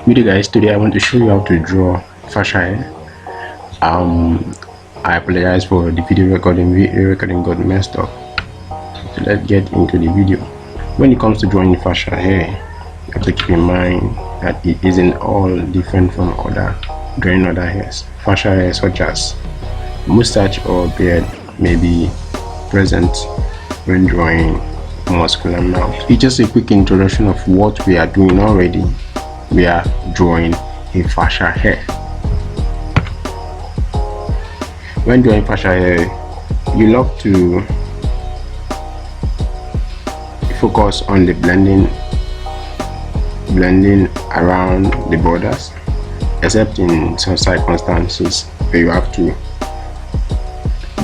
Good day guys, today I want to show you how to draw fascia hair. I apologize for the video recording got messed up. So let's get into the video. When it comes to drawing fascia hair, you have to keep in mind that it isn't all different from drawing other hairs. Fascia hair such as mustache or beard may be present when drawing muscular mouth. It's just a quick introduction of what we are doing already. We are drawing a fascia hair. When drawing fascia hair, you love to focus on the blending around the borders, except in some circumstances where you have to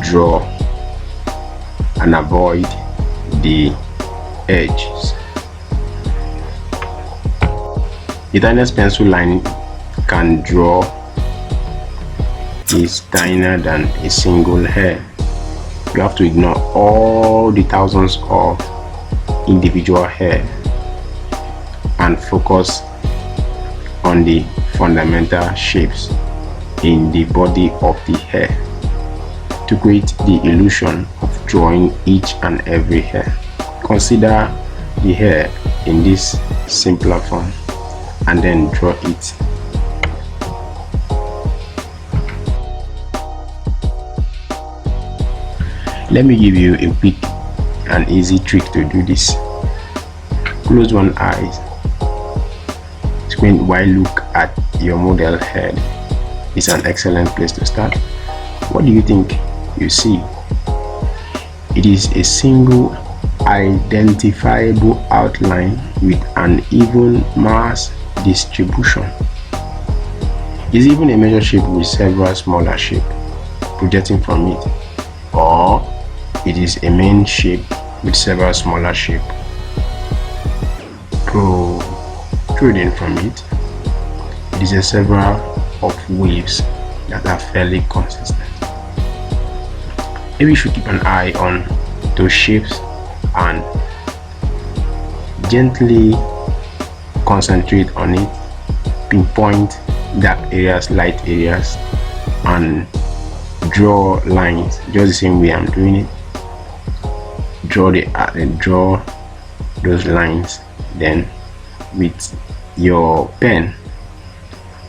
draw and avoid the edges. The tiniest pencil line can draw is tinier than a single hair. You have to ignore all the thousands of individual hair and focus on the fundamental shapes in the body of the hair to create the illusion of drawing each and every hair. Consider the hair in this simpler form and then draw it. Let me give you a quick and easy trick to do this. Close one eye, squint while look at your model head. It's an excellent place to start. What do you think you see? It is a single identifiable outline with an even mass distribution. It's even a major shape with several smaller shapes projecting from it, or it is a main shape with several smaller shapes protruding from it. It is a several of waves that are fairly consistent. Maybe you should keep an eye on those shapes and gently concentrate on it, pinpoint dark areas, light areas, and draw lines just the same way I'm doing it. Draw those lines. Then with your pen,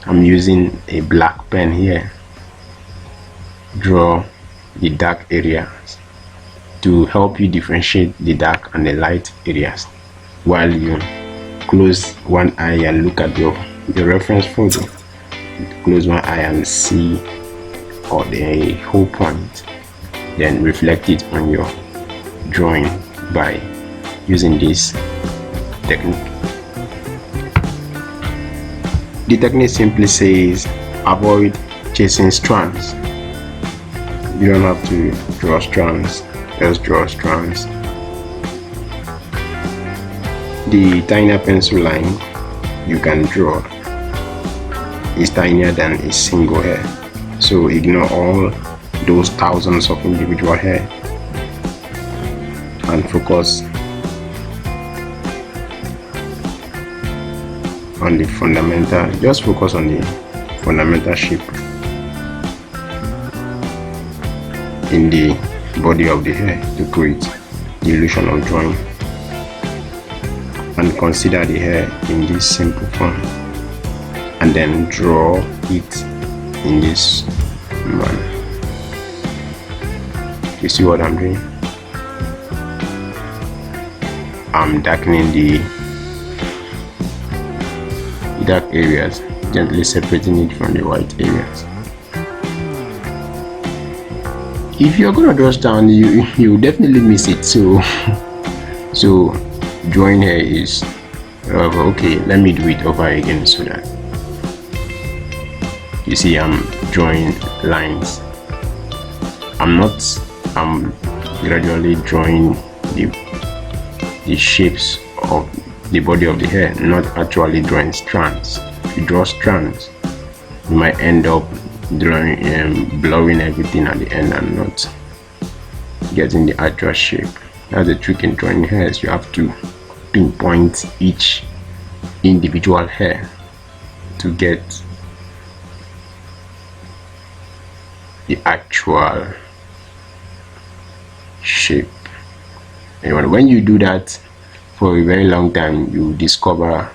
I'm using a black pen here, draw the dark areas to help you differentiate the dark and the light areas while you close one eye and look at your reference photo. Close one eye and see the whole point, then reflect it on your drawing by using this technique. The technique simply says avoid chasing strands. You don't have to draw strands, just draw strands. The tinier pencil line you can draw is tinier than a single hair, so ignore all those thousands of individual hair and focus on the fundamental. Just focus on the fundamental shape in the body of the hair to create the illusion of drawing, and consider the hair in this simple form and then draw it in this manner. You see what I'm doing? I'm darkening the dark areas, gently separating it from the white areas. If you're gonna draw down, you definitely miss it. So drawing here is okay. Let me do it over again so that you see I'm drawing lines. I'm gradually drawing the shapes of the body of the hair, not actually drawing strands. If you draw strands, you might end up drawing blurring everything at the end and not getting the actual shape. That's the trick in drawing hairs. You have to pinpoint each individual hair to get the actual shape. And when you do that for a very long time, you discover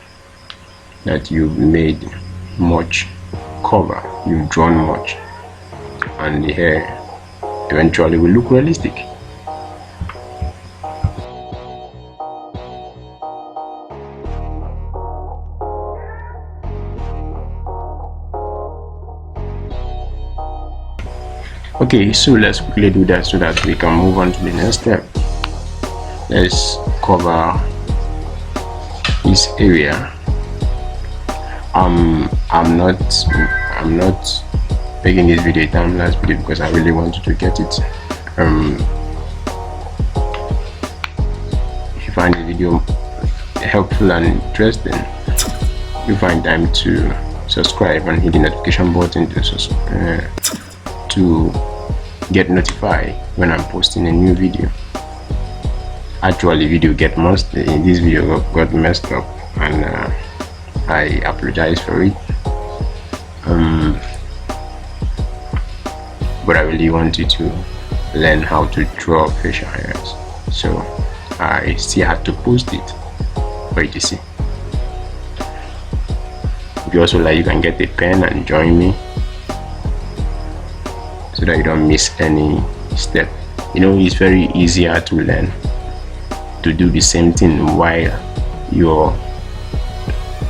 that you've made much cover, you've drawn much, and the hair eventually will look realistic. Okay, so let's quickly do that so that we can move on to the next step. Let's cover this area. I'm not making this video a time-lapse video because I really wanted to get it. If you find the video helpful and interesting, you find time to subscribe and hit the notification button to get notified when I'm posting a new video. Actually, this video got messed up, and I apologize for it. But I really wanted to learn how to draw facial hairs, so I still had to post it for you to see. If you also like, you can get a pen and join me so that you don't miss any step. You know, it's very easier to learn to do the same thing while you're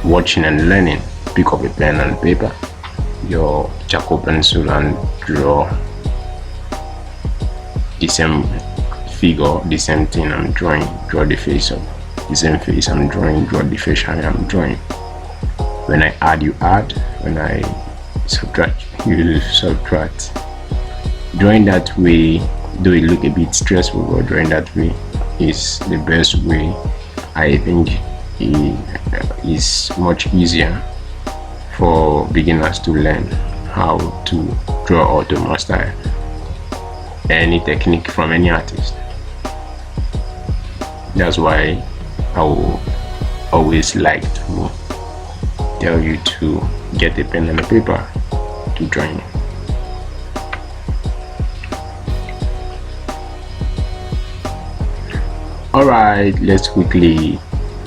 watching and learning. Pick up a pen and paper, your charcoal pencil, and draw the same figure, the same thing I'm drawing. Draw the face of the same face I'm drawing, draw the facial hair I'm drawing. When I add, you add. When I subtract, you subtract. Drawing that way, though it look a bit stressful, but drawing that way is the best way. I think it is much easier for beginners to learn how to draw or to master any technique from any artist. That's why I will always like to tell you to get a pen and a paper to join. Alright, let's quickly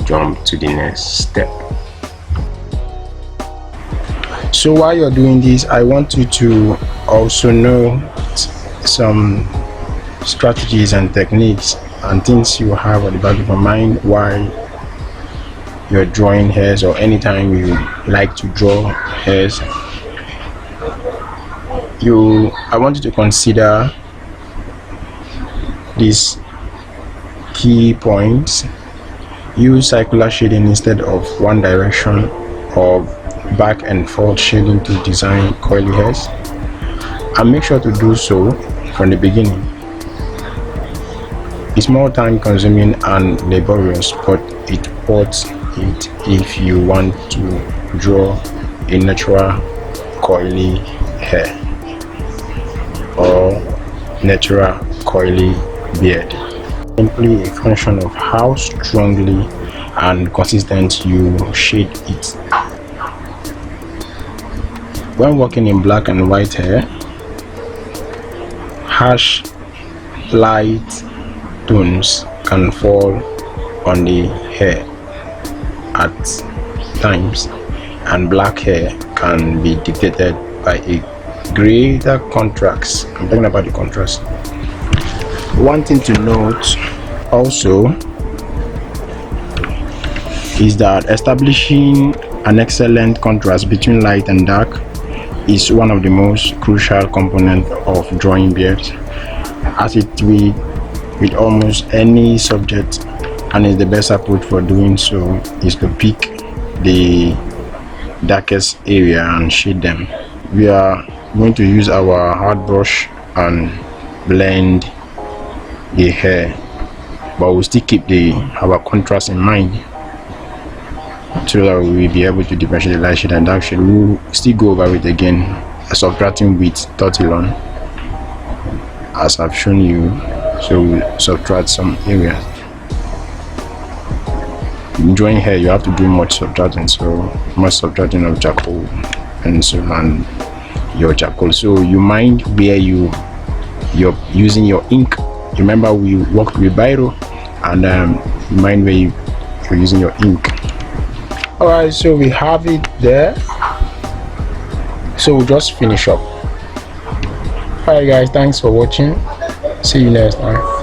jump to the next step. So while you're doing this, I want you to also know some strategies and techniques and things you have at the back of your mind while you're drawing hairs, or anytime you like to draw hairs. I want you to consider these key points. Use circular shading instead of one direction, or back and forth shading to design curly hairs, and make sure to do so from the beginning. It's more time consuming and laborious, but it worth it if you want to draw a natural curly hair or natural curly beard. Simply a function of how strongly and consistent you shade it. When working in black and white hair, harsh light tones can fall on the hair at times, and black hair can be dictated by a greater contrast. I'm talking about the contrast. One thing to note also is that establishing an excellent contrast between light and dark is one of the most crucial components of drawing beards, as it will with almost any subject, and is the best approach for doing so is to pick the darkest area and shade them. We are going to use our hard brush and blend the hair, but we'll still keep our contrast in mind so that we will be able to differentiate the light shade and dark shade. We'll still go over it again, subtracting with 30 on as I've shown you. So we'll subtract some areas. drawing hair, you have to do much subtracting, so much subtracting of charcoal and so on your charcoal. So you mind where you're using your ink. Remember we worked with biro, and mind where you're using your ink. All right, so we have it there, so we'll just finish up. All right guys, thanks for watching, see you next time.